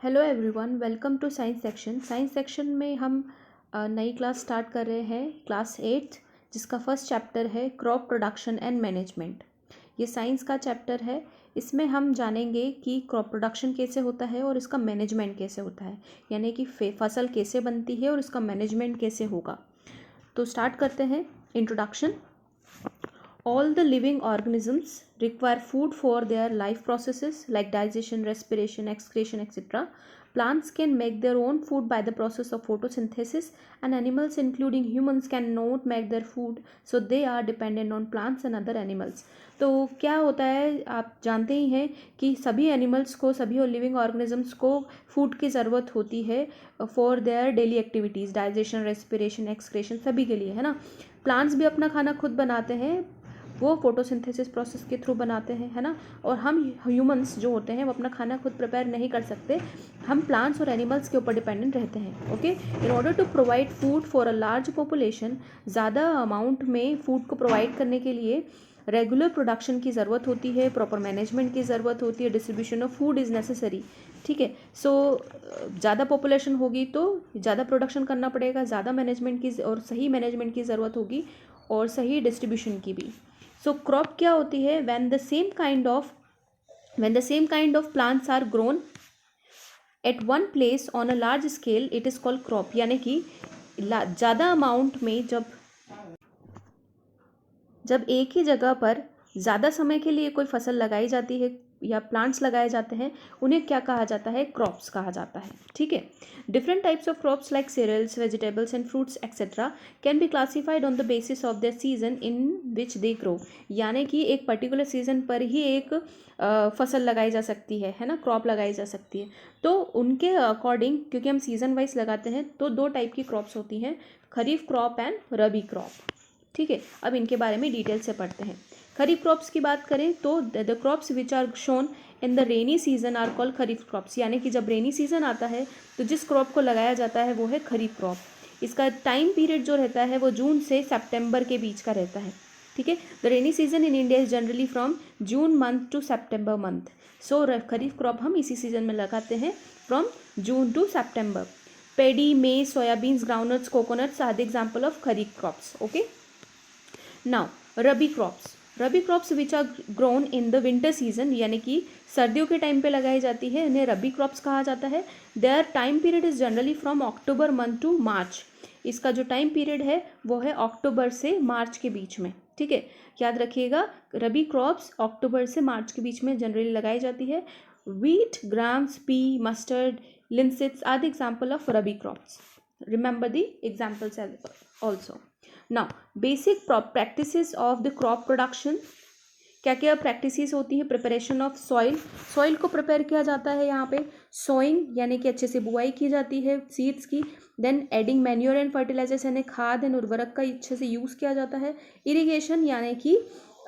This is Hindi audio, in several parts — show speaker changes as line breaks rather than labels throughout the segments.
Hello everyone, welcome to science section. Science section में हम नई क्लास स्टार्ट कर रहे हैं, क्लास 8, जिसका फर्स्ट चैप्टर है क्रॉप प्रोडक्शन एंड मैनेजमेंट। ये साइंस का चैप्टर है। इसमें हम जानेंगे कि क्रॉप प्रोडक्शन कैसे होता है और इसका मैनेजमेंट कैसे होता है, यानी कि फसल कैसे बनती है और इसका मैनेजमेंट कैसे होगा। तो स्टार्ट करते हैं। Introduction. All the living organisms require food for their life processes like digestion, respiration, excretion, etc. Plants can make their own food by the process of photosynthesis, and animals, including humans, cannot make their food, so they are dependent on plants and other animals. तो क्या होता है, आप जानते ही हैं कि सभी एनिमल्स को, सभी लिविंग ऑर्गेनिजम्स को फूड की ज़रूरत होती है for their daily activities, digestion, respiration, excretion, सभी के लिए, है ना। प्लांट्स भी अपना खाना खुद बनाते हैं, वो फोटोसिंथेसिस प्रोसेस के थ्रू बनाते हैं, है ना। और हम ह्यूमंस जो होते हैं वो अपना खाना खुद प्रिपेयर नहीं कर सकते, हम प्लांट्स और एनिमल्स के ऊपर डिपेंडेंट रहते हैं। Okay, in order to provide food for a large population, ज़्यादा अमाउंट में फूड को प्रोवाइड करने के लिए रेगुलर प्रोडक्शन की ज़रूरत होती है, प्रॉपर मैनेजमेंट की ज़रूरत होती है, distribution of food is necessary. ठीक है, सो ज़्यादा पॉपुलेशन होगी तो ज़्यादा प्रोडक्शन करना पड़ेगा, ज़्यादा मैनेजमेंट की और सही मैनेजमेंट की ज़रूरत होगी और सही डिस्ट्रीब्यूशन की भी। सो क्रॉप क्या होती है? when the same kind of plants are grown at one place on a large scale, it is called crop। यानी कि ज़्यादा अमाउंट में जब एक ही जगह पर ज़्यादा समय के लिए कोई फसल लगाई जाती है या प्लांट्स लगाए जाते हैं, उन्हें क्या कहा जाता है? क्रॉप्स कहा जाता है। ठीक है, different types of crops like cereals, vegetables and fruits etcetera can be classified on the basis of the season in which they grow. यानी कि एक पर्टिकुलर सीजन पर ही एक फसल लगाई जा सकती है ना, क्रॉप लगाई जा सकती है। तो उनके अकॉर्डिंग, क्योंकि हम सीजन वाइज लगाते हैं, तो दो टाइप की क्रॉप्स होती हैं, खरीफ क्रॉप एंड रबी क्रॉप। ठीक है, अब इनके बारे में डिटेल से पढ़ते हैं। खरीफ क्रॉप्स की बात करें तो the crops which are sown in the rainy season are called kharif crops. यानी कि जब रेनी सीजन आता है तो जिस क्रॉप को लगाया जाता है वो है खरीफ क्रॉप। इसका टाइम पीरियड जो रहता है वो जून से सितंबर के बीच का रहता है। ठीक है, the rainy season in India is generally from June month to September month. So kharif crop हम इसी सीजन में लगाते हैं, from June to September. Paddy, maize, soybeans, groundnuts, coconuts are the example of kharif crops. Okay, now rabi crops which are grown in the winter season, यानी कि सर्दियों के टाइम पे लगाई जाती है, इन्हें रबी क्रॉप्स कहा जाता है। Their time period is generally from October month to March. इसका जो टाइम पीरियड है वो है अक्टूबर से मार्च के बीच में। ठीक है, याद रखिएगा, रबी क्रॉप्स अक्टूबर से मार्च के बीच में जनरली लगाई जाती है। wheat, grams, pea, mustard, linseeds are the example of rabi crops. Remember the examples also. Now, basic practices of the crop production. क्या क्या प्रैक्टिसेस होती है? प्रिपरेशन ऑफ सॉइल को प्रिपेयर किया जाता है यहाँ पे। सोइंग यानी कि अच्छे से बुआई की जाती है सीड्स की। Then adding manure and fertilizers यानी खाद एंड उर्वरक का अच्छे से यूज़ किया जाता है। इरिगेशन यानी कि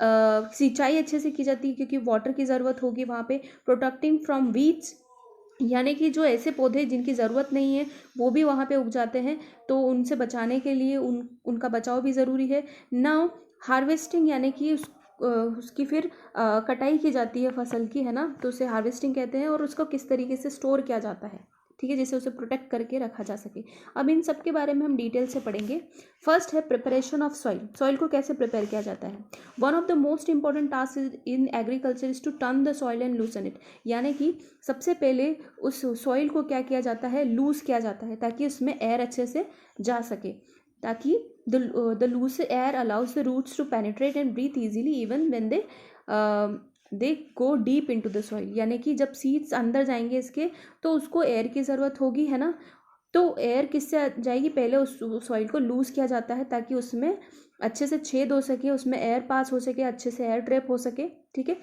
सिंचाई अच्छे से की जाती है क्योंकि वाटर की ज़रूरत होगी वहाँ पे। प्रोटेक्टिंग फ्रॉम वीड्स यानी कि जो ऐसे पौधे जिनकी ज़रूरत नहीं है वो भी वहाँ पे उग जाते हैं, तो उनसे बचाने के लिए उनका बचाव भी ज़रूरी है। नाउ हार्वेस्टिंग यानी कि उसकी फिर कटाई की जाती है फसल की, है ना, तो उसे हार्वेस्टिंग कहते हैं। और उसको किस तरीके से स्टोर किया जाता है, ठीक है, जिससे उसे प्रोटेक्ट करके रखा जा सके। अब इन सब के बारे में हम डिटेल से पढ़ेंगे। फर्स्ट है प्रिपरेशन ऑफ सॉइल को कैसे प्रिपेयर किया जाता है। One of the most important task in agriculture is to turn the soil and loosen it. यानी कि सबसे पहले उस सॉइल को क्या किया जाता है? लूज किया जाता है, ताकि उसमें एयर अच्छे से जा सके, ताकि the loose air allows the roots to penetrate and breathe easily even when they go deep into the soil। यानी कि जब सीड्स अंदर जाएंगे इसके तो उसको एयर की ज़रूरत होगी, है ना। तो एयर किससे जाएगी? पहले उस सॉइल को लूज़ किया जाता है ताकि उसमें अच्छे से छेद हो सके, उसमें एयर पास हो सके, अच्छे से एयर ट्रैप हो सके। ठीक है,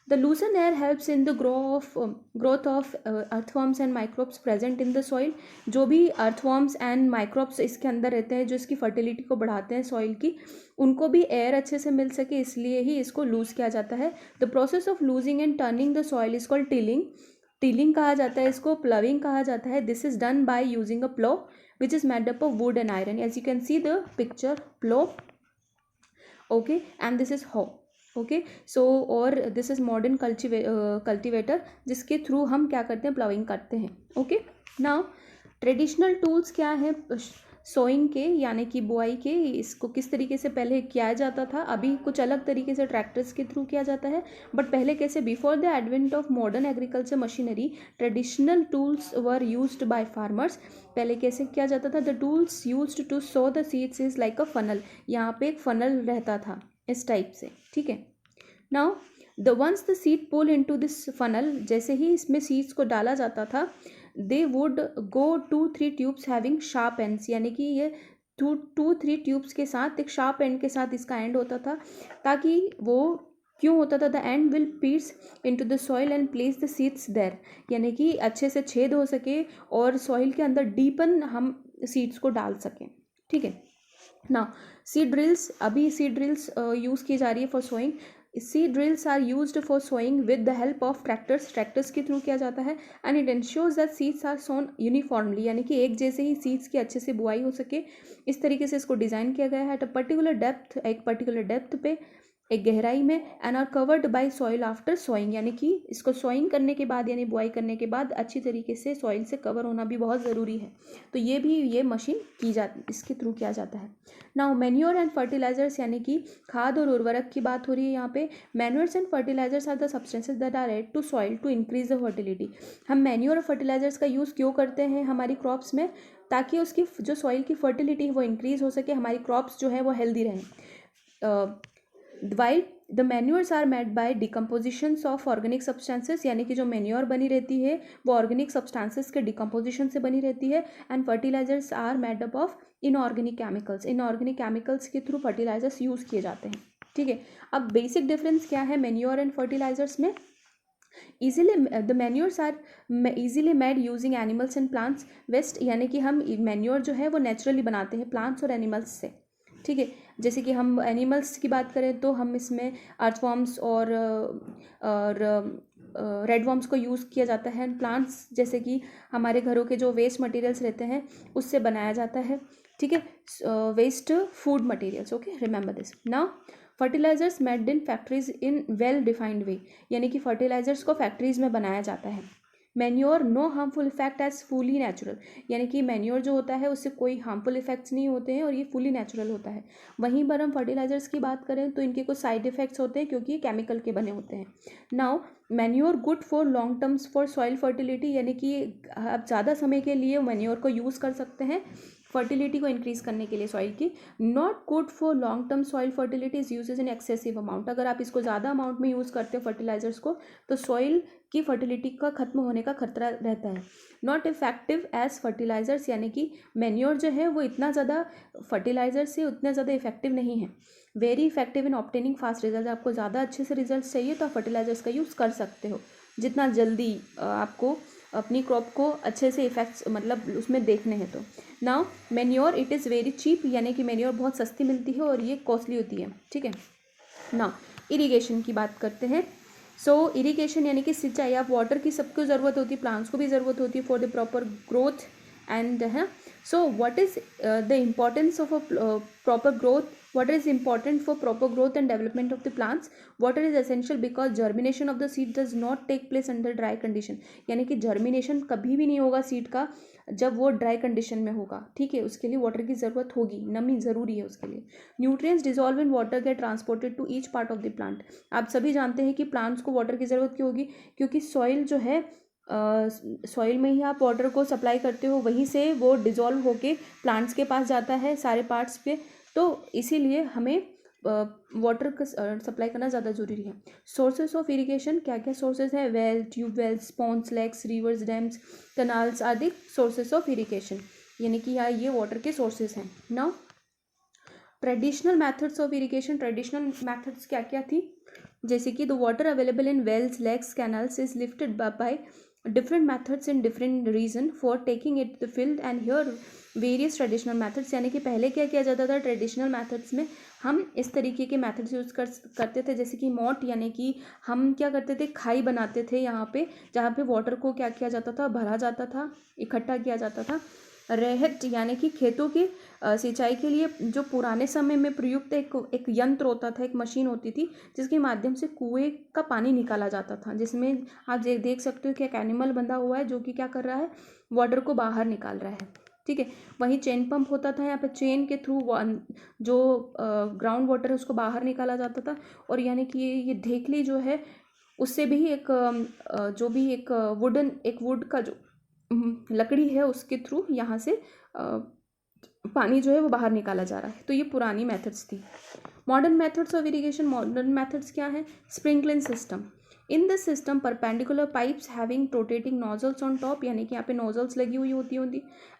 the loosened air helps in the growth of earthworms and microbes present in the soil। जो भी earthworms and microbes इसके अंदर रहते हैं, जो इसकी फर्टिलिटी को बढ़ाते हैं सॉइल की, उनको भी एयर अच्छे से मिल सके, इसलिए ही इसको लूज़ किया जाता है। The process of loosing and turning the soil is called tilling कहा जाता है इसको, प्लविंग कहा जाता है। This is done by using a plough which is made up of wood and iron. As you can see the picture, plough, okay, and this is how. Okay so और दिस इज़ मॉडर्न कल्टिवेटर जिसके थ्रू हम क्या करते हैं, प्लाउइंग करते हैं। ओके नाउ ट्रेडिशनल टूल्स क्या है सोइंग के यानी कि बुआई के, इसको किस तरीके से पहले किया जाता था, अभी कुछ अलग तरीके से ट्रैक्टर्स के थ्रू किया जाता है, बट पहले कैसे, before the advent of modern agriculture machinery traditional tools were used by farmers. पहले कैसे किया जाता था, the tools used to sow the seeds is like a funnel, यहाँ पे एक फनल रहता था इस टाइप से, ठीक है। Now the once the seed pull into this funnel, जैसे ही इसमें सीड्स को डाला जाता था, they would go 2-3 tubes having sharp ends, यानी कि ये 2-3 ट्यूब्स के साथ एक शार्प एंड के साथ इसका एंड होता था, ताकि वो क्यों होता था, the end will pierce into the soil and place the seeds there, यानी कि अच्छे से छेद हो सके और सॉइल के अंदर डीपन हम सीड्स को डाल सकें, ठीक है ना। सीड ड्रिल्स, अभी सीड ड्रिल्स यूज़ की जा रही है for sowing. Seed drills are used for sowing with the help of tractors के थ्रू किया जाता है, and it ensures that seeds are sown uniformly, यानी कि एक जैसे ही सीड्स की अच्छे से बुआई हो सके, इस तरीके से इसको डिज़ाइन किया गया है। एट अ पर्टिकुलर डेप्थ, एक पर्टिकुलर डेप्थ पे, एक गहराई में, and are covered by soil after sowing, यानी कि इसको सोइंग करने के बाद यानी बुआई करने के बाद अच्छी तरीके से सॉइल से कवर होना भी बहुत ज़रूरी है। तो ये मशीन की जाती, इसके थ्रू किया जाता है। नाउ मैन्योर एंड फर्टिलाइजर्स, यानी कि खाद और उर्वरक की बात हो रही है यहाँ पे। Manures and fertilizers are the substances that are add to soil to increase the fertility. हम मैन्योर और फर्टिलाइजर्स का यूज़ क्यों करते हैं हमारी क्रॉप्स में, ताकि उसकी जो सॉइल की फर्टिलिटी है वो इंक्रीज हो सके, हमारी क्रॉप्स जो है वो हेल्दी रहें। While the manures are made by decompositions of organic substances, यानी कि जो मैन्योर बनी रहती है वो ऑर्गेनिक सब्सटेंसेस के डिकम्पोजिशन से बनी रहती है। And fertilizers are made up of inorganic chemicals, inorganic chemicals के थ्रू फर्टिलाइजर्स यूज़ किए जाते हैं, ठीक है। अब बेसिक डिफरेंस क्या है मैन्योर एंड फर्टिलाइजर्स में, easily the manures are easily made using animals and plants waste, यानी कि हम मैन्योर जो है वो नेचुरली बनाते हैं प्लांट्स और एनिमल्स से, ठीक है। जैसे कि हम एनिमल्स की बात करें तो हम इसमें अर्थवॉर्म्स और रेड वॉर्म्स को यूज़ किया जाता है। प्लांट्स जैसे कि हमारे घरों के जो वेस्ट मटेरियल्स रहते हैं उससे बनाया जाता है, ठीक है, waste food materials, okay remember this. Now fertilisers made in factories in well defined way, यानी कि फर्टिलाइजर्स को फैक्ट्रीज में बनाया जाता है। Manure no harmful effect as fully natural, यानी कि मैन्योर जो होता है उससे कोई हार्मफुल इफेक्ट्स नहीं होते हैं और ये फुली नेचुरल होता है। वहीं पर हम फर्टिलाइजर्स की बात करें तो इनके कुछ साइड इफेक्ट्स होते हैं क्योंकि ये केमिकल के बने होते हैं। Now manure good for long terms for soil fertility, यानी कि आप ज़्यादा समय के लिए मैन्योर को यूज़ कर सकते हैं फर्टिलिटी को इंक्रीज़ करने के लिए सॉइल की। Not good for long term soil fertility is use in excessive amount, अगर आप इसको ज़्यादा अमाउंट में यूज़ करते हो फर्टिलाइजर्स को तो सॉइल की फर्टिलिटी का खत्म होने का खतरा रहता है। नॉट इफेक्टिव एज फर्टिलाइजर्स, यानी कि मैन्योर जो है वो इतना ज़्यादा फर्टिलाइजर से उतना ज़्यादा इफेक्टिव नहीं है। Very effective in obtaining fast result, आपको ज़्यादा अच्छे से रिजल्ट चाहिए तो आप फर्टिलाइजर्स का यूज़ कर सकते हो, जितना जल्दी आपको अपनी क्रॉप को अच्छे से इफेक्ट्स मतलब उसमें देखने हैं। तो now manure it is very cheap, यानी कि मैन्योर बहुत सस्ती मिलती है और ये कॉस्टली होती है, ठीक है। नाउ इरिगेशन की बात करते हैं। सो इरिगेशन यानी कि सिंचाई, आप वाटर की सबको ज़रूरत होती है, प्लांट्स को भी ज़रूरत होती है for the proper growth and है। So what is the importance of a proper growth, what is important for proper growth and development of the plants, water is essential because germination of the seed does not take place under dry condition, यानी कि जर्मिनेशन कभी भी नहीं होगा सीड का जब वो ड्राई कंडीशन में होगा, ठीक है। उसके लिए वाटर की ज़रूरत होगी, नमी ज़रूरी है उसके लिए। Nutrients dissolve in water get transported to each part of the plant, आप सभी जानते हैं कि प्लांट्स को वाटर की ज़रूरत क्यों होगी, क्योंकि सॉइल जो है सॉइल में ही आप वाटर को सप्लाई करते हो, वहीं से वो डिजॉल्व होके प्लांट्स के पास जाता है सारे पार्ट्स पे, तो इसीलिए हमें वाटर का सप्लाई करना ज़्यादा ज़रूरी है। सोर्सेज ऑफ इरिगेशन क्या क्या सोर्सेज हैं, well, tubewells, ponds, lakes, rivers, dams, canals आदि सोर्सेज ऑफ इरिगेशन, यानी कि यहाँ ये वाटर के सोर्सेज हैं। Now traditional methods of irrigation, traditional methods क्या क्या थी, जैसे कि the water available in wells, lakes, canals is lifted by different methods in different region for taking it the field and here various traditional methods, यानी कि पहले क्या किया जाता था ट्रेडिशनल मेथड्स में हम इस तरीके के मेथड्स यूज़ करते थे, जैसे कि मॉट, यानी कि हम क्या करते थे खाई बनाते थे यहाँ पे, जहाँ पे वाटर को क्या किया जाता था भरा जाता था, इकट्ठा किया जाता था, रहत यानी कि खेतों की सिंचाई के लिए जो पुराने समय में प्रयुक्त एक यंत्र होता था, एक मशीन होती थी जिसके माध्यम से कुएं का पानी निकाला जाता था, जिसमें आप देख सकते हो कि एक एनिमल बंधा हुआ है जो कि क्या कर रहा है, वाटर को बाहर निकाल रहा है। ठीक है, वहीं चेन पंप होता था, यहाँ पे चेन के थ्रू जो ग्राउंड वाटर है उसको बाहर निकाला जाता था। और यानी कि ये ढेकली जो है उससे भी जो भी एक वुड का जो लकड़ी है उसके थ्रू यहाँ से पानी जो है वो बाहर निकाला जा रहा है। तो ये पुरानी मेथड्स थी। Modern methods of irrigation, modern methods क्या है? Sprinkling system. In this system perpendicular pipes having rotating nozzles on top, यानी कि यहाँ पे नोजल्स लगी हुई होती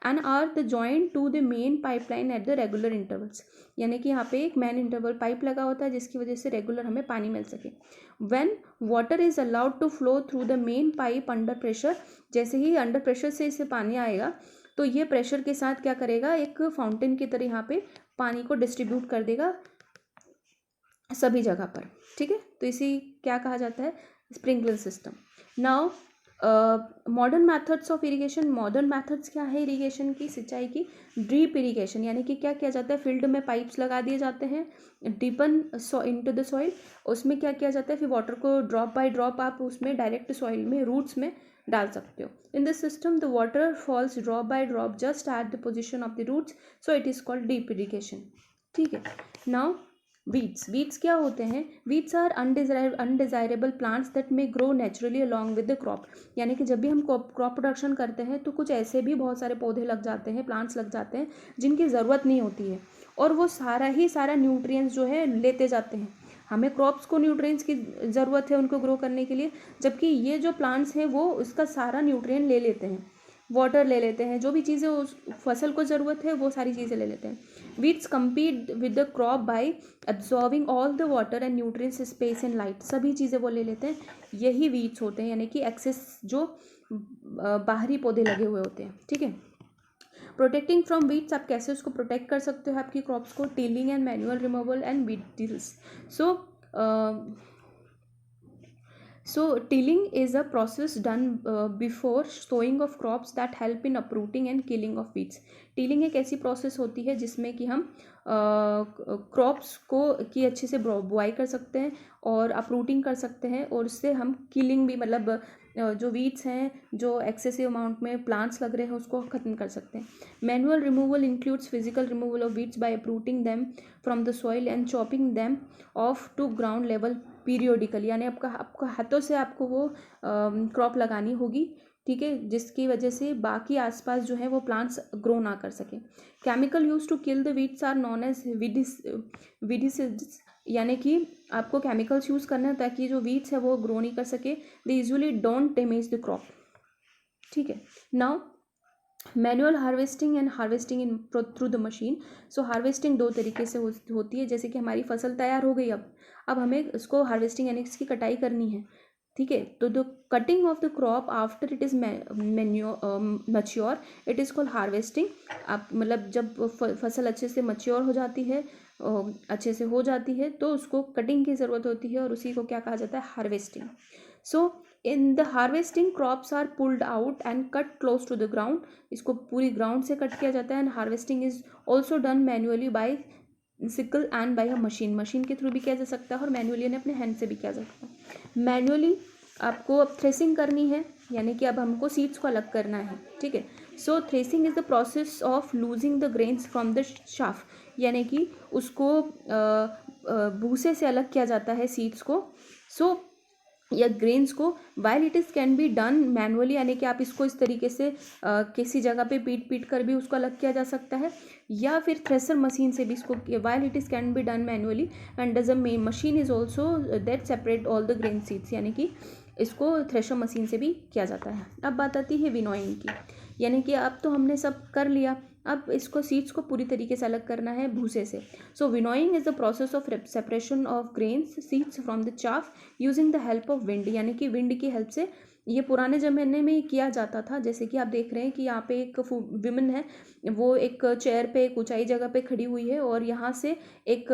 and are the joint to the main pipeline at the regular intervals, यानी कि यहाँ पे एक मेन इंटरवल पाइप लगा होता है जिसकी वजह से रेगुलर हमें पानी मिल सके। When water is allowed to flow through the main pipe under pressure, जैसे ही अंडर प्रेशर से इसे पानी आएगा तो ये प्रेशर के साथ क्या करेगा, एक फाउंटेन की तरह यहाँ पे पानी को डिस्ट्रीब्यूट कर देगा सभी जगह पर। ठीक है, तो इसी क्या कहा जाता है? Sprinkler system. Now modern methods of irrigation. Modern methods क्या है इरिगेशन की, सिंचाई की? ड्रीप इरिगेशन, यानी कि क्या किया जाता है, फील्ड में पाइप्स लगा दिए जाते हैं डीपन इनटू द सॉइल। उसमें क्या किया जाता है, फिर वाटर को ड्रॉप बाय ड्रॉप आप उसमें डायरेक्ट सॉइल में, रूट्स में डाल सकते हो। In this system the water falls drop by drop just at the position of the roots, so it is called deep irrigation. ठीक है, नाउ वीड्स क्या होते हैं? Weeds are undesirable plants that may grow naturally along with the crop, यानी कि जब भी हम क्रॉप प्रोडक्शन करते हैं तो कुछ ऐसे भी बहुत सारे पौधे लग जाते हैं, प्लांट्स लग जाते हैं जिनकी ज़रूरत नहीं होती है और वो सारा न्यूट्रिएंट्स जो है लेते जाते हैं। हमें क्रॉप्स को न्यूट्रिएंट्स की ज़रूरत है उनको ग्रो करने के लिए, जबकि ये जो प्लांट्स हैं वो उसका सारा न्यूट्रिएंट ले लेते हैं, वाटर ले लेते हैं, जो भी चीज़ें उस फसल को ज़रूरत है वो सारी चीज़ें ले लेते हैं। Weeds compete with the crop by absorbing all the water and nutrients, space and light, सभी चीज़ें वो ले लेते हैं। यही वीड्स होते हैं, यानी कि एक्सेस जो बाहरी पौधे लगे हुए होते हैं। ठीक है, प्रोटेक्टिंग फ्रॉम वीड्स, आप कैसे उसको प्रोटेक्ट कर सकते हो आपकी क्रॉप्स को? Tilling and manual removal and weed tills. So tilling is a process done before sowing of crops that help in uprooting and killing of weeds. Tilling एक ऐसी प्रोसेस होती है जिसमें कि हम क्रॉप्स को की अच्छे से बुआई कर सकते हैं और अपरूटिंग कर सकते हैं, और उससे हम किलिंग भी, मतलब जो वीड्स हैं, जो एक्सेसिव अमाउंट में प्लांट्स लग रहे हैं उसको ख़त्म कर सकते हैं। Manual removal includes physical removal of weeds by uprooting them from the soil and chopping them off to ground level periodical, यानी आपका हाथों से आपको वो क्रॉप लगानी होगी। ठीक है, जिसकी वजह से बाकी आसपास जो है वो प्लांट्स ग्रो ना कर सके। Chemical use to kill the weeds are known as weedicides, यानी कि आपको केमिकल्स यूज़ करना है ताकि जो वीड्स है वो ग्रो नहीं कर सके। They usually don't damage the crop. ठीक है, now manual harvesting and harvesting in through the machine. So harvesting दो तरीके से होती है, जैसे कि हमारी फसल तैयार हो गई, अब हमें इसको हार्वेस्टिंग यानी इसकी कटाई करनी है। ठीक है, तो the cutting of the crop after it is mature it is called harvesting. आप मतलब जब फसल अच्छे से मैच्योर हो जाती है, अच्छे से हो जाती है, तो उसको कटिंग की ज़रूरत होती है और उसी को क्या कहा जाता है? Harvesting. So in the harvesting crops are pulled out and cut close to the ground, इसको पूरी ग्राउंड से कट किया जाता है। And harvesting is also done manually by sickle and by a machine के थ्रू भी किया जा सकता है और मैनुअली यानी अपने हैंड से भी किया जा सकता है। मैनुअली आपको अब थ्रेसिंग करनी है, यानी कि अब हमको सीड्स को अलग करना है। ठीक है, so threshing is the process of loosing the grains from the chaff, यानी कि उसको भूसे से अलग किया जाता है सीड्स को, सो या ग्रेन्स को। While it is can be done manually, यानी कि आप इसको इस तरीके से किसी जगह पे पीट कर भी उसको अलग किया जा सकता है, या फिर थ्रेसर मशीन से भी इसको, while it is can be done manually and does a machine is also that separate all the grain seeds, यानी कि इसको थ्रेशर मशीन से भी किया जाता है। अब बात आती है विनोइंग की, यानी कि अब तो हमने सब कर लिया, अब इसको सीड्स को पूरी तरीके से अलग करना है भूसे से। So winnowing is the process of separation of grains seeds from the chaff using the help of wind, यानी कि विंड की हेल्प से। ये पुराने ज़माने में किया जाता था, जैसे कि आप देख रहे हैं कि यहाँ पे एक विमेन है, वो एक चेयर पे एक ऊंचाई जगह पे खड़ी हुई है और यहाँ से एक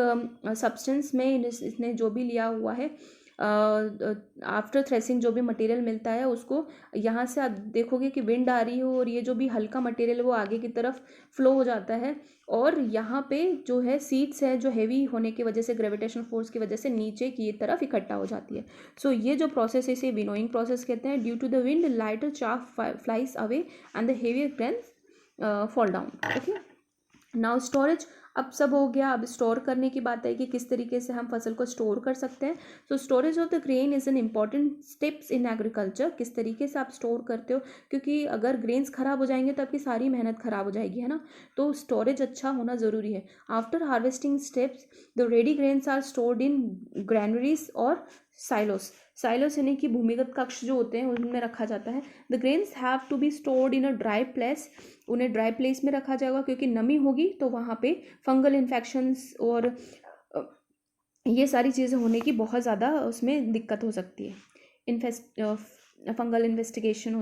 सब्सटेंस में इसने जो भी लिया हुआ है आफ्टर थ्रेसिंग जो भी मटेरियल मिलता है उसको यहाँ से आप देखोगे कि विंड आ रही हो और ये जो भी हल्का मटेरियल है वो आगे की तरफ फ्लो हो जाता है, और यहाँ पे जो है सीड्स है जो हैवी होने की वजह से ग्रेविटेशन फोर्स की वजह से नीचे की तरफ इकट्ठा हो जाती है। सो ये जो प्रोसेस है इसे विनोइंग प्रोसेस कहते हैं। Due to the wind lighter chaff flies away and the heavier grains fall down. Okay, now storage. अब सब हो गया, अब स्टोर करने की बात है कि किस तरीके से हम फसल को स्टोर कर सकते हैं। So storage of the grain is an important steps in agriculture. किस तरीके से आप स्टोर करते हो, क्योंकि अगर ग्रेन्स खराब हो जाएंगे तो आपकी सारी मेहनत खराब हो जाएगी, है ना। तो स्टोरेज अच्छा होना ज़रूरी है। After harvesting steps the ready grains are stored in granaries और साइलोस। साइलोस यानी कि भूमिगत कक्ष जो होते हैं उनमें रखा जाता है। The grains have to be stored in a dry place. उन्हें ड्राई प्लेस में रखा जाएगा क्योंकि नमी होगी तो वहाँ पे फंगल इन्फेक्शंस और ये सारी चीज़ें होने की बहुत ज़्यादा उसमें दिक्कत हो सकती है। फंगल इन्फेस्टेशन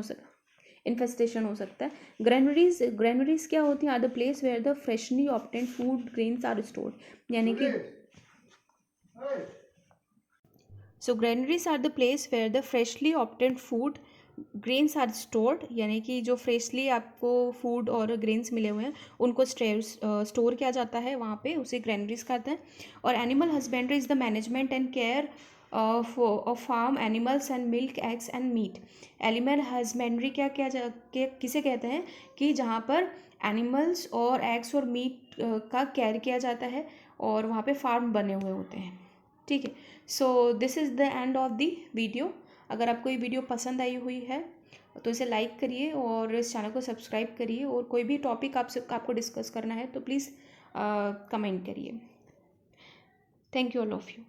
हो सकता है। ग्रेनरीज क्या होती हैं? Are the place where the freshly obtained food grains are stored, यानी कि so granaries are the place where the freshly obtained food grains are stored, यानी कि जो फ्रेशली आपको फूड और ग्रेन्स मिले हुए हैं उनको स्टोर किया जाता है वहाँ पे, उसे ग्रेनरीज कहते हैं। और animal husbandry is the management and care of farm animals and milk eggs and meat. Animal husbandry किसे कहते हैं? कि जहाँ पर एनिमल्स और एग्स और मीट का केयर किया जाता है और वहाँ पे फार्म बने हुए होते हैं। ठीक है, so this is the end of the video. अगर आपको ये वीडियो पसंद आई हुई है तो इसे लाइक करिए और इस चैनल को सब्सक्राइब करिए, और कोई भी टॉपिक आपको डिस्कस करना है तो प्लीज़ कमेंट करिए। Thank you all of you.